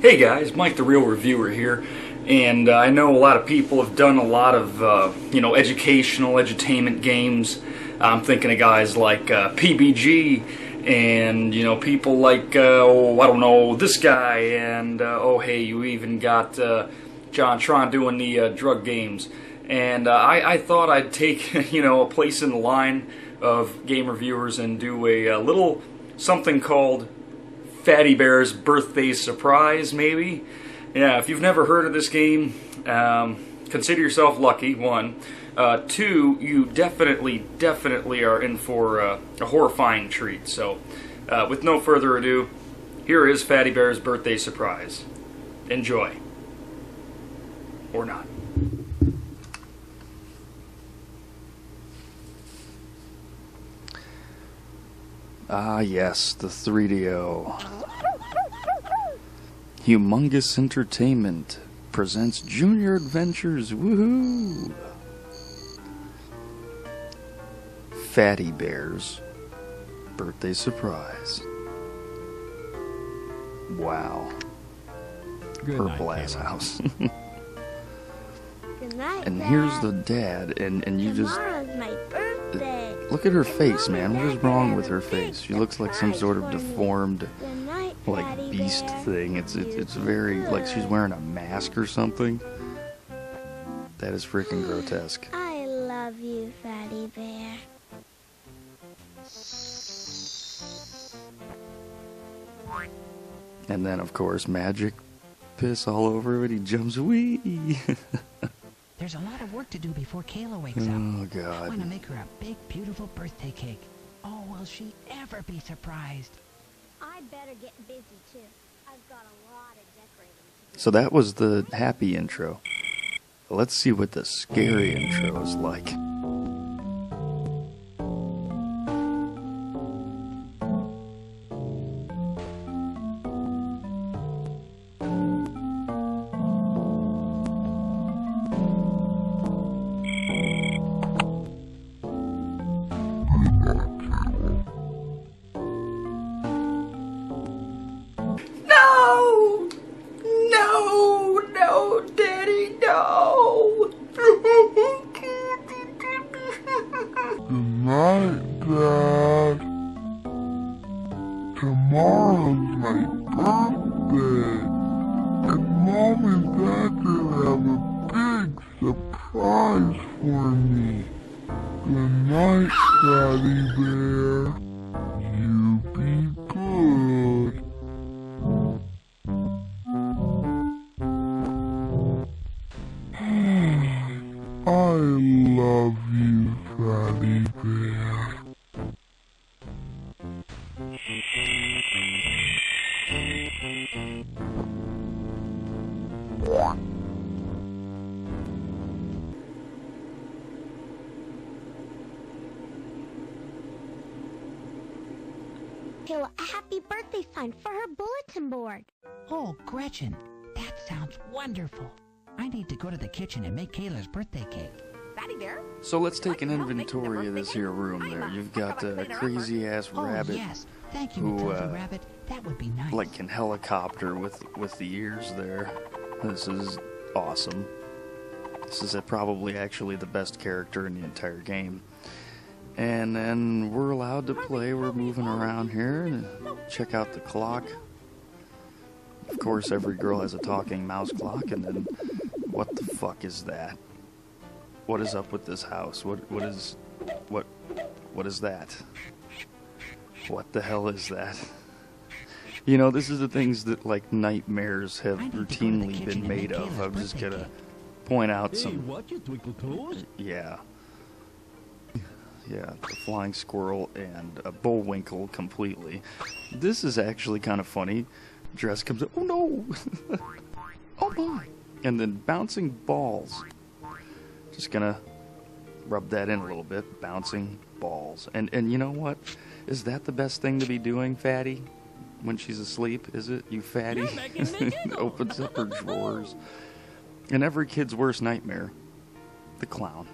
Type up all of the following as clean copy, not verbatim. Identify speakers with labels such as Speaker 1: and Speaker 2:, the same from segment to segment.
Speaker 1: Hey guys, Mike the Real Reviewer here, and I know a lot of people have done a lot of educational, edutainment games. I'm thinking of guys like PBG, and people like I don't know, this guy, and oh hey, you even got John Tron doing the drug games. And I thought I'd take a place in the line of game reviewers and do a little something called Fatty Bear's Birthday Surprise, maybe. Yeah, if you've never heard of this game, consider yourself lucky, one. Two, you definitely are in for a horrifying treat. So, with no further ado, here is Fatty Bear's Birthday Surprise. Enjoy. Or not. Ah yes, the 3DO. Humongous Entertainment presents Junior Adventures, woohoo! Fatty Bear's Birthday Surprise. Wow. Purple ass house.
Speaker 2: Good night,
Speaker 1: and
Speaker 2: Dad.
Speaker 1: Here's the dad, and you just...
Speaker 2: Tomorrow's my birthday.
Speaker 1: Look at her face, man. What is wrong with her face? She looks like some sort of deformed,
Speaker 2: Good night,
Speaker 1: like,
Speaker 2: Fatty
Speaker 1: beast
Speaker 2: Bear.
Speaker 1: thing. It's very, like she's wearing a mask or something. That is freaking grotesque.
Speaker 2: I love you, Fatty Bear.
Speaker 1: And then, of course, magic piss all over it. He jumps, wee.
Speaker 3: There's a lot of work to do before Kayla wakes up.
Speaker 1: Oh,
Speaker 3: I
Speaker 1: God.
Speaker 3: want to make her a big, beautiful birthday cake. Oh, will she ever be surprised?
Speaker 2: I better get busy, too. I've got a lot of decorating to do.
Speaker 1: So that was the happy intro. Let's see what the scary intro is like. No, Daddy, no.
Speaker 4: Good night, Dad. Tomorrow's my birthday, and Mom and Dad will have a big surprise for me. Good night, Fatty Bear. You be good. I love you, Fatty Bear.
Speaker 2: Kayla, a happy birthday sign for her bulletin board.
Speaker 3: Oh, Gretchen, that sounds wonderful. I need to go to the kitchen and make Kayla's birthday cake.
Speaker 5: Fatty Bear?
Speaker 1: So let's take an
Speaker 5: What? Making
Speaker 1: inventory
Speaker 5: the
Speaker 1: of this
Speaker 5: birthday
Speaker 1: here
Speaker 5: cake?
Speaker 1: room there.
Speaker 5: I'm
Speaker 1: You've
Speaker 5: a
Speaker 1: got a
Speaker 5: cleaner,
Speaker 1: crazy ass
Speaker 3: Oh,
Speaker 1: rabbit
Speaker 3: yes. Thank you,
Speaker 1: who,
Speaker 3: Matilda Rabbit. That would be nice.
Speaker 1: like can helicopter with the ears there. This is awesome. This is probably actually the best character in the entire game. And then we're allowed to play. We're moving around here and check out the clock. Of course, every girl has a talking mouse clock. And then, what the fuck is that? What is up with this house? What is that? What the hell is that? You know, this is the things that, like, nightmares have routinely been made of. I'm just gonna point out some...
Speaker 6: Watch it, Twinkle Toes.
Speaker 1: Yeah. Yeah, the flying squirrel and a bullwinkle completely. This is actually kind of funny. Dress comes up. Oh no! Oh my! And then bouncing balls. Just gonna rub that in a little bit. Bouncing balls. And you know what? Is that the best thing to be doing, Fatty? When she's asleep, is it? You fatty? Opens up her drawers. And every kid's worst nightmare. The clown.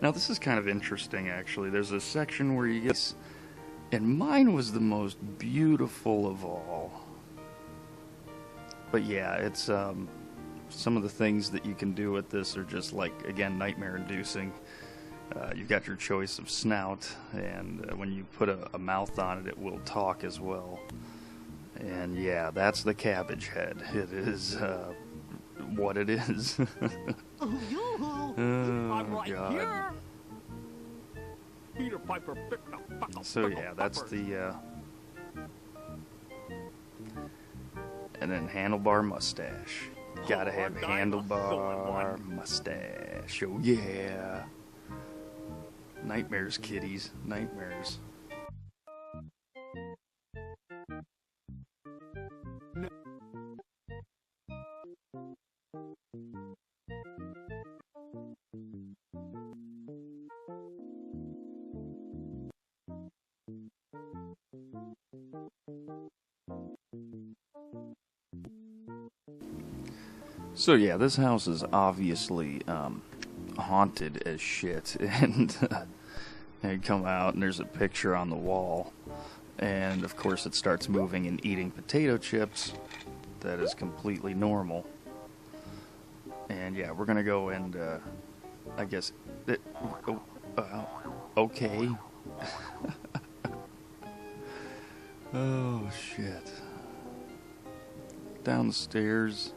Speaker 1: Now this is kind of interesting, actually. There's a section where you get... And mine was the most beautiful of all. But yeah, it's... some of the things that you can do with this are just, like, again, nightmare-inducing. You've got your choice of snout, and when you put a mouth on it, it will talk as well. And yeah, that's the cabbage head. It is what it is. Oh, God. So yeah, that's the... And then handlebar mustache. Gotta have handlebar mustache. Oh yeah. Nightmares, kiddies. Nightmares. So yeah, this house is obviously haunted as shit, and you come out and there's a picture on the wall, and of course it starts moving and eating potato chips. That is completely normal. And yeah, we're gonna go and I guess okay. Oh shit. Down the stairs.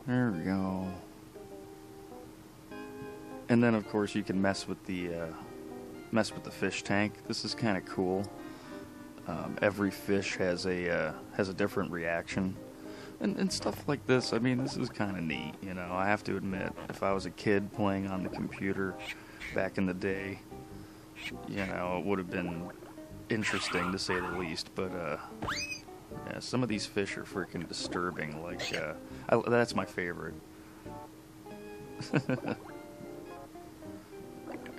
Speaker 1: There we go. And then, of course, you can mess with the fish tank. This is kind of cool. Every fish has a different reaction, and stuff like this. I mean, this is kind of neat. You know, I have to admit, if I was a kid playing on the computer back in the day, you know, it would have been interesting to say the least. But yeah, some of these fish are freaking disturbing. Like, that's my favorite.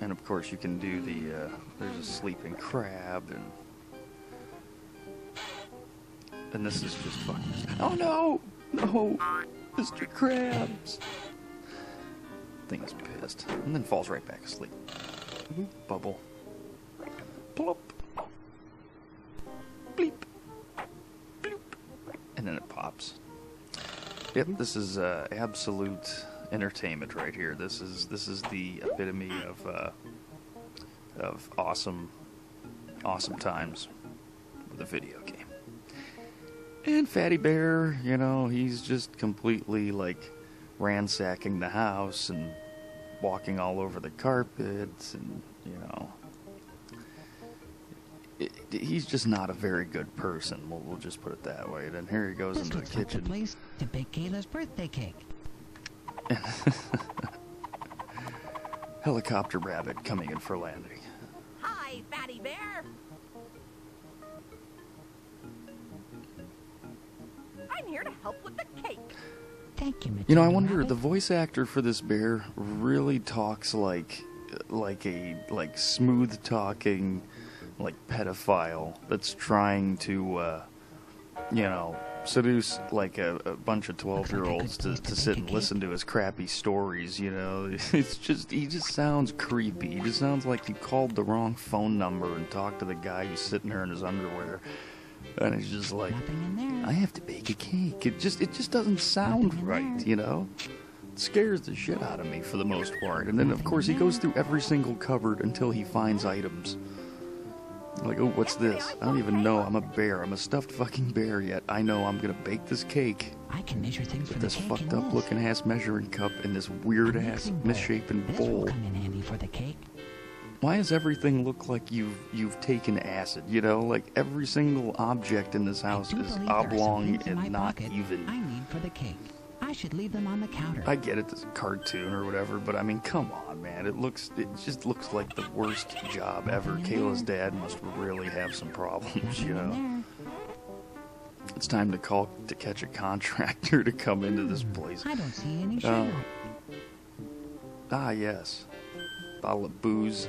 Speaker 1: And of course, you can do the. There's a sleeping crab, and this is just fucking. Oh no, no, Mr. Krabs. Thing's pissed, and then falls right back asleep. Bubble. Plop. Bleep. Bloop. And then it pops. Yep, this is absolute entertainment right here. This is the epitome of awesome times with a video game. And Fatty Bear, you know, he's just completely like ransacking the house and walking all over the carpets, and you know, he's just not a very good person. We'll just put it that way. Then here he goes into the kitchen.
Speaker 3: Like the place to bake Kayla's birthday cake.
Speaker 1: Helicopter rabbit coming in for landing.
Speaker 5: Hi, Fatty Bear. I'm here to help with the cake.
Speaker 3: Thank you,
Speaker 1: You know, I
Speaker 3: Matilda
Speaker 1: wonder,
Speaker 3: Rabbit.
Speaker 1: the voice actor for this bear really talks like smooth talking, like pedophile that's trying to, you know, seduce like a bunch of 12-year-olds to sit and listen to his crappy stories, you know. It's just, he just sounds creepy. He just sounds like you called the wrong phone number and talked to the guy who's sitting there in his underwear. And he's just like,
Speaker 3: Nothing in there.
Speaker 1: I have to bake a cake. It just doesn't sound right, you know? It scares the shit out of me for the most part. And then, of course, he goes through every single cupboard until he finds items. Like, oh, what's this? I don't even know. I'm a bear. I'm a stuffed fucking bear, yet I know I'm gonna bake this cake.
Speaker 3: I can measure things for
Speaker 1: With
Speaker 3: the
Speaker 1: this
Speaker 3: cake
Speaker 1: fucked
Speaker 3: in
Speaker 1: up
Speaker 3: this.
Speaker 1: looking ass measuring cup and this weird ass
Speaker 3: Mixing bowl.
Speaker 1: misshapen
Speaker 3: This will
Speaker 1: bowl.
Speaker 3: come in handy for the cake.
Speaker 1: Why does everything look like you've taken acid? You know, like every single object in this house
Speaker 3: I do
Speaker 1: is
Speaker 3: believe there are some
Speaker 1: oblong
Speaker 3: things in my
Speaker 1: and not
Speaker 3: pocket
Speaker 1: even.
Speaker 3: I need for the cake. I I should leave them on the counter.
Speaker 1: I get it, it's a cartoon or whatever, but I mean, come on, man. It just looks like the worst job ever. Kayla's dad must really have some problems, you know. It's time to call to catch a contractor to come into this place.
Speaker 3: I don't see any sugar.
Speaker 1: Ah, yes. Bottle of booze.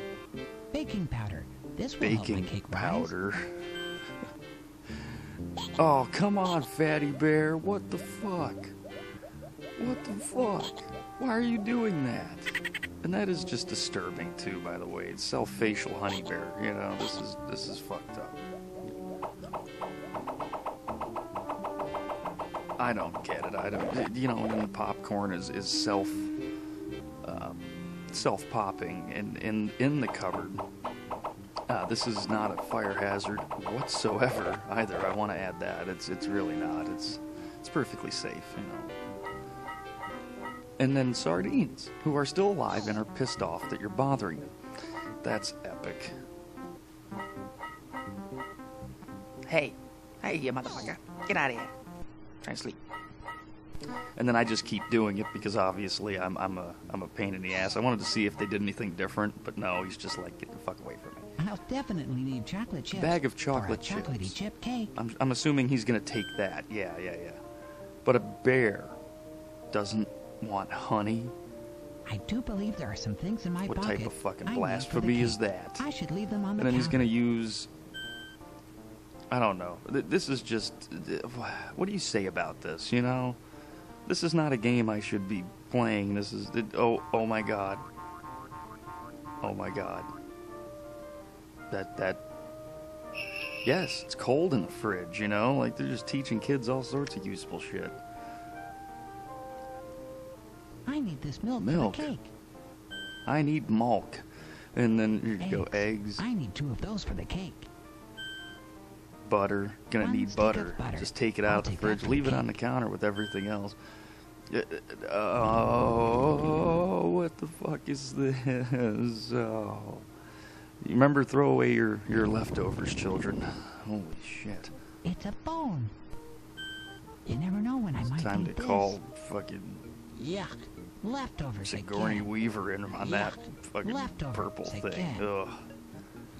Speaker 3: Baking powder. This will help my
Speaker 1: Baking
Speaker 3: cake rise.
Speaker 1: powder. Oh, come on, Fatty Bear. What the fuck? What the fuck? Why are you doing that? And that is just disturbing too, by the way. It's self-facial honey bear. You know, this is fucked up. I don't get it. I don't. You know, when the popcorn is self-popping in the cupboard. This is not a fire hazard whatsoever either. I want to add that. It's really not. It's perfectly safe, you know. And then sardines, who are still alive and are pissed off that you're bothering them. That's epic.
Speaker 6: Hey, you motherfucker. Get out of here. Try to sleep.
Speaker 1: And then I just keep doing it because obviously I'm a pain in the ass. I wanted to see if they did anything different, but no, he's just like, get the fuck away from me.
Speaker 3: I'll definitely need chocolate chips.
Speaker 1: Bag of chocolate
Speaker 3: or a chocolatey
Speaker 1: chips.
Speaker 3: chip cake.
Speaker 1: I'm assuming he's gonna take that. Yeah. But a bear doesn't want honey.
Speaker 3: I do believe there are some things in my
Speaker 1: What
Speaker 3: pocket
Speaker 1: type of fucking
Speaker 3: I need for the
Speaker 1: blasphemy is
Speaker 3: cake.
Speaker 1: that?
Speaker 3: I should leave them on the
Speaker 1: And then he's
Speaker 3: counter.
Speaker 1: gonna use. I don't know. This is just. What do you say about this? You know, this is not a game I should be playing. This is. Oh my god. Oh my god. That. Yes, it's cold in the fridge. You know, like they're just teaching kids all sorts of useful shit.
Speaker 3: I need this milk
Speaker 1: Milk.
Speaker 3: for the cake.
Speaker 1: I need milk, and then here you go, eggs.
Speaker 3: I need 2 of those for the cake.
Speaker 1: Butter. Gonna
Speaker 3: One
Speaker 1: need
Speaker 3: stick of
Speaker 1: butter.
Speaker 3: butter.
Speaker 1: Just take it
Speaker 3: I'll
Speaker 1: out of the
Speaker 3: take that
Speaker 1: fridge.
Speaker 3: for the
Speaker 1: Leave it on the
Speaker 3: cake.
Speaker 1: counter with everything else. Oh, what the fuck is this? Oh. You remember, throw away your leftovers, children. Holy shit.
Speaker 3: It's a bone. You never know when I might
Speaker 1: It's time to
Speaker 3: need this.
Speaker 1: call fucking
Speaker 3: Yuck. Leftovers
Speaker 1: Sigourney
Speaker 3: again.
Speaker 1: Weaver in on that fucking
Speaker 3: Leftovers
Speaker 1: purple thing.
Speaker 3: again.
Speaker 1: Ugh.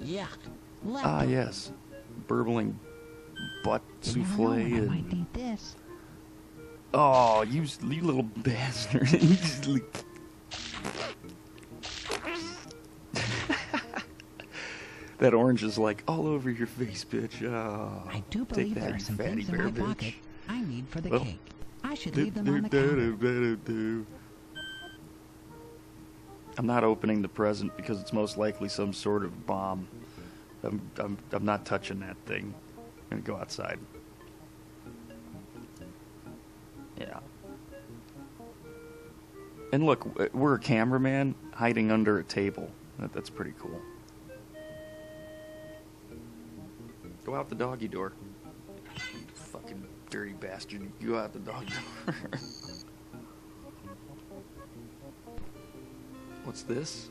Speaker 3: Yuck. Leftovers.
Speaker 1: Ah, yes. Burbling butt
Speaker 3: You never know
Speaker 1: souffle
Speaker 3: when I might
Speaker 1: and...
Speaker 3: need this.
Speaker 1: Oh, you little bastard. You just that orange is like all over your face, bitch. Oh,
Speaker 3: I do
Speaker 1: take
Speaker 3: believe
Speaker 1: that,
Speaker 3: there are
Speaker 1: you
Speaker 3: some
Speaker 1: fatty
Speaker 3: things in
Speaker 1: bear
Speaker 3: my
Speaker 1: bitch.
Speaker 3: pocket I need for the
Speaker 1: Well,
Speaker 3: cake. I should leave them on the counter.
Speaker 1: I'm not opening the present because it's most likely some sort of bomb. I'm not touching that thing. I'm gonna go outside. Yeah. And look, we're a cameraman hiding under a table. That's pretty cool. Go out the doggy door. You fucking dirty bastard. Go out the doggy door. What's this?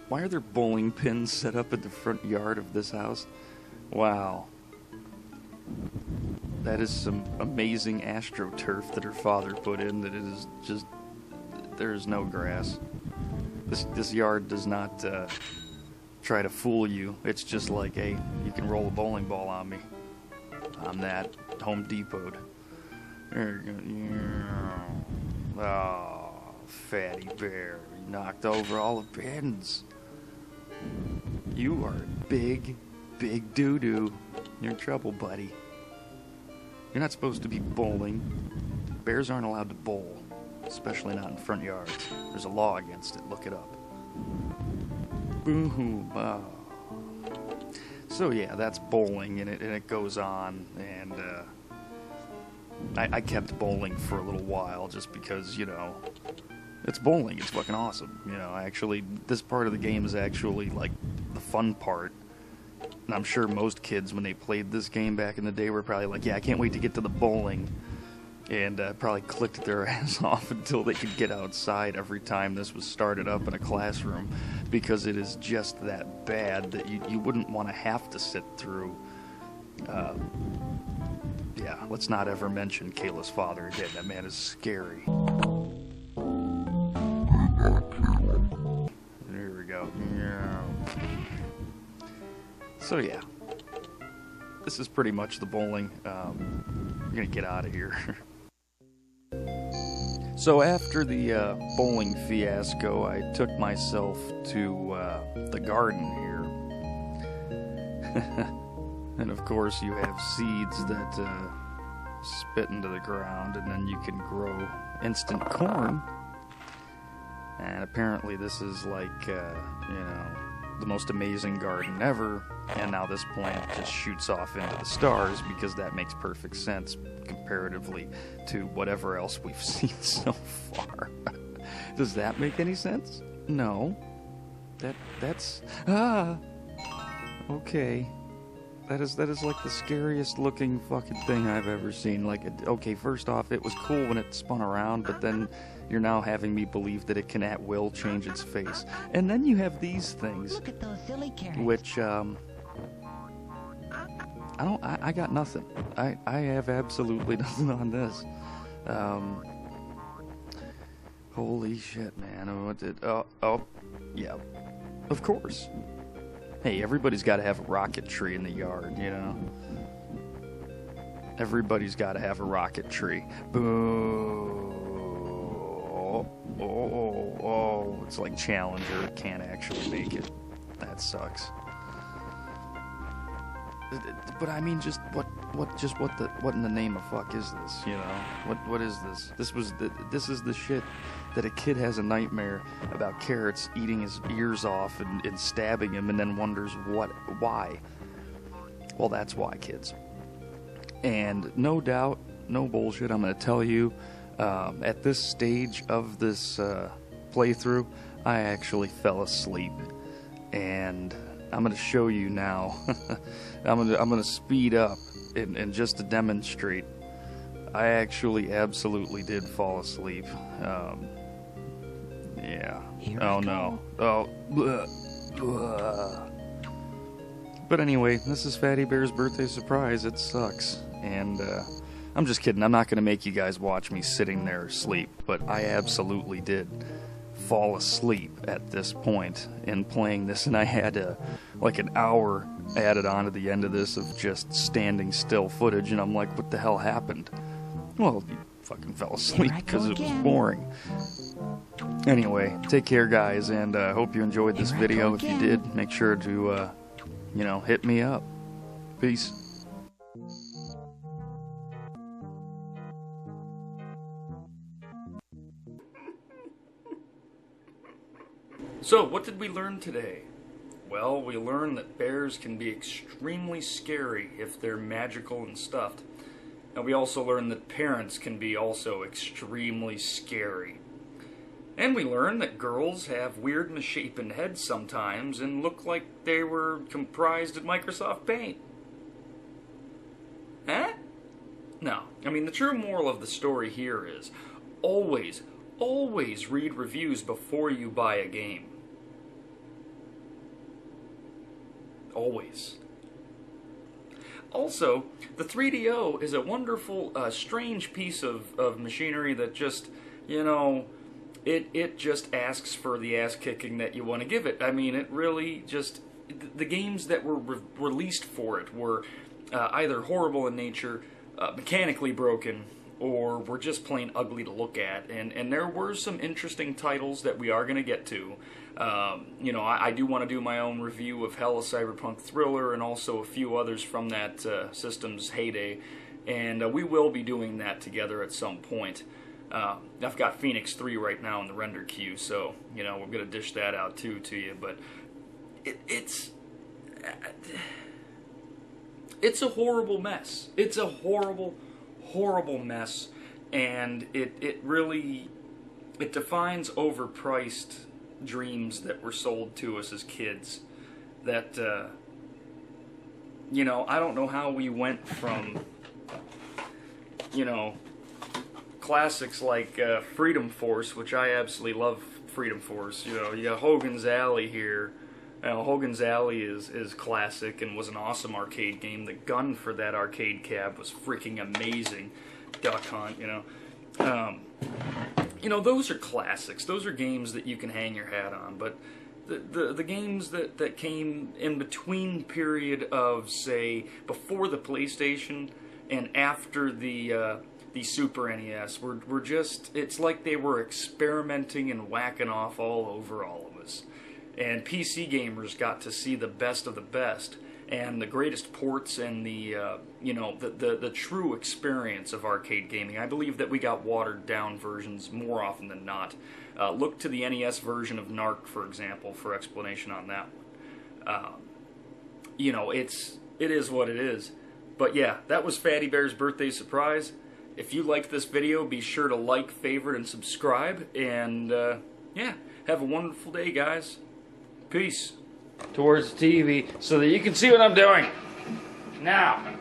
Speaker 1: Why are there bowling pins set up in the front yard of this house? Wow. That is some amazing AstroTurf that her father put in that it is just... There is no grass. This yard does not try to fool you. It's just like, hey, you can roll a bowling ball on me. I'm that Home Depot'd. There you go. Oh, fatty bear. You knocked over all the pins. You are a big doo-doo. You're in trouble, buddy. You're not supposed to be bowling. Bears aren't allowed to bowl, especially not in front yards. There's a law against it. Look it up. Boom. Oh. So yeah, that's bowling, and it goes on, and I kept bowling for a little while just because, you know, it's bowling. It's fucking awesome. You know, actually, this part of the game is actually like the fun part. And I'm sure most kids, when they played this game back in the day, were probably like, yeah, I can't wait to get to the bowling. And probably clicked their ass off until they could get outside every time this was started up in a classroom. Because it is just that bad that you wouldn't want to have to sit through. Yeah. let's not ever mention Kayla's father again. That man is scary. Here we go. Yeah. So yeah, this is pretty much the bowling. We're gonna get out of here. So after the bowling fiasco, I took myself to the garden here. And of course you have seeds that spit into the ground, and then you can grow instant corn. And apparently this is like, you know, the most amazing garden ever. And now this plant just shoots off into the stars because that makes perfect sense comparatively to whatever else we've seen so far. Does that make any sense? No. That's okay. That is like the scariest looking fucking thing I've ever seen. Like, okay, first off, it was cool when it spun around, but then you're now having me believe that it can at will change its face. And then you have these things.
Speaker 3: Look at those silly carrots.
Speaker 1: Which, I got nothing. I have absolutely nothing on this. Holy shit, man. What did, oh, yeah. Of course. Hey, everybody's got to have a rocket tree in the yard, you know? Everybody's got to have a rocket tree. Boo. Oh, it's like Challenger. It can't actually make it. That sucks. But I mean, just what in the name of fuck is this? You know, what is this? This is the shit that a kid has a nightmare about carrots eating his ears off and stabbing him, and then wonders why. Well, that's why, kids. And no doubt, no bullshit. I'm gonna tell you, at this stage of this playthrough, I actually fell asleep, and I'm gonna show you now. I'm gonna speed up and just to demonstrate. I actually absolutely did fall asleep. Yeah. Oh no. Oh. But anyway, this is Fatty Bear's birthday surprise. It sucks, and I'm just kidding. I'm not gonna make you guys watch me sitting there asleep, but I absolutely did fall asleep at this point in playing this, and I had like an hour added on to the end of this of just standing still footage, and I'm like, what the hell happened? Well, you fucking fell asleep because it was boring. Anyway, take care, guys, and hope you enjoyed this video. If you did, make sure to you know, hit me up. Peace. So, what did we learn today? Well, we learned that bears can be extremely scary if they're magical and stuffed. And we also learned that parents can be also extremely scary. And we learned that girls have weird misshapen heads sometimes and look like they were comprised of Microsoft Paint. Eh? No. I mean, the true moral of the story here is always read reviews before you buy a game. Always. Also, the 3DO is a wonderful, strange piece of machinery that just, you know, it just asks for the ass-kicking that you want to give it. I mean, it really just... The games that were released for it were either horrible in nature, mechanically broken, or were just plain ugly to look at. And there were some interesting titles that we are going to get to. You know, I do want to do my own review of Hell, a Cyberpunk Thriller, and also a few others from that system's heyday. And we will be doing that together at some point. I've got Phoenix 3 right now in the render queue, so, you know, we're going to dish that out too to you. But it's a horrible mess. It's a horrible mess, and it really defines overpriced dreams that were sold to us as kids. That you know, I don't know how we went from, you know, classics like Freedom Force, which I absolutely love. Freedom Force, you know, you got Hogan's Alley here, Hogan's Alley is classic and was an awesome arcade game. The gun for that arcade cab was freaking amazing. Duck Hunt, those are classics. Those are games that you can hang your hat on. But the games that came in between period of, say, before the PlayStation and after the Super NES were just, it's like they were experimenting and whacking off all over all of us. And PC gamers got to see the best of the best and the greatest ports and the true experience of arcade gaming. I believe that we got watered down versions more often than not. Look to the NES version of Narc, for example, for explanation on that one. It is what it is. But yeah, that was Fatty Bear's birthday surprise. If you liked this video, be sure to like, favorite, and subscribe. And yeah, have a wonderful day, guys. Peace. Towards the TV so that you can see what I'm doing. Now.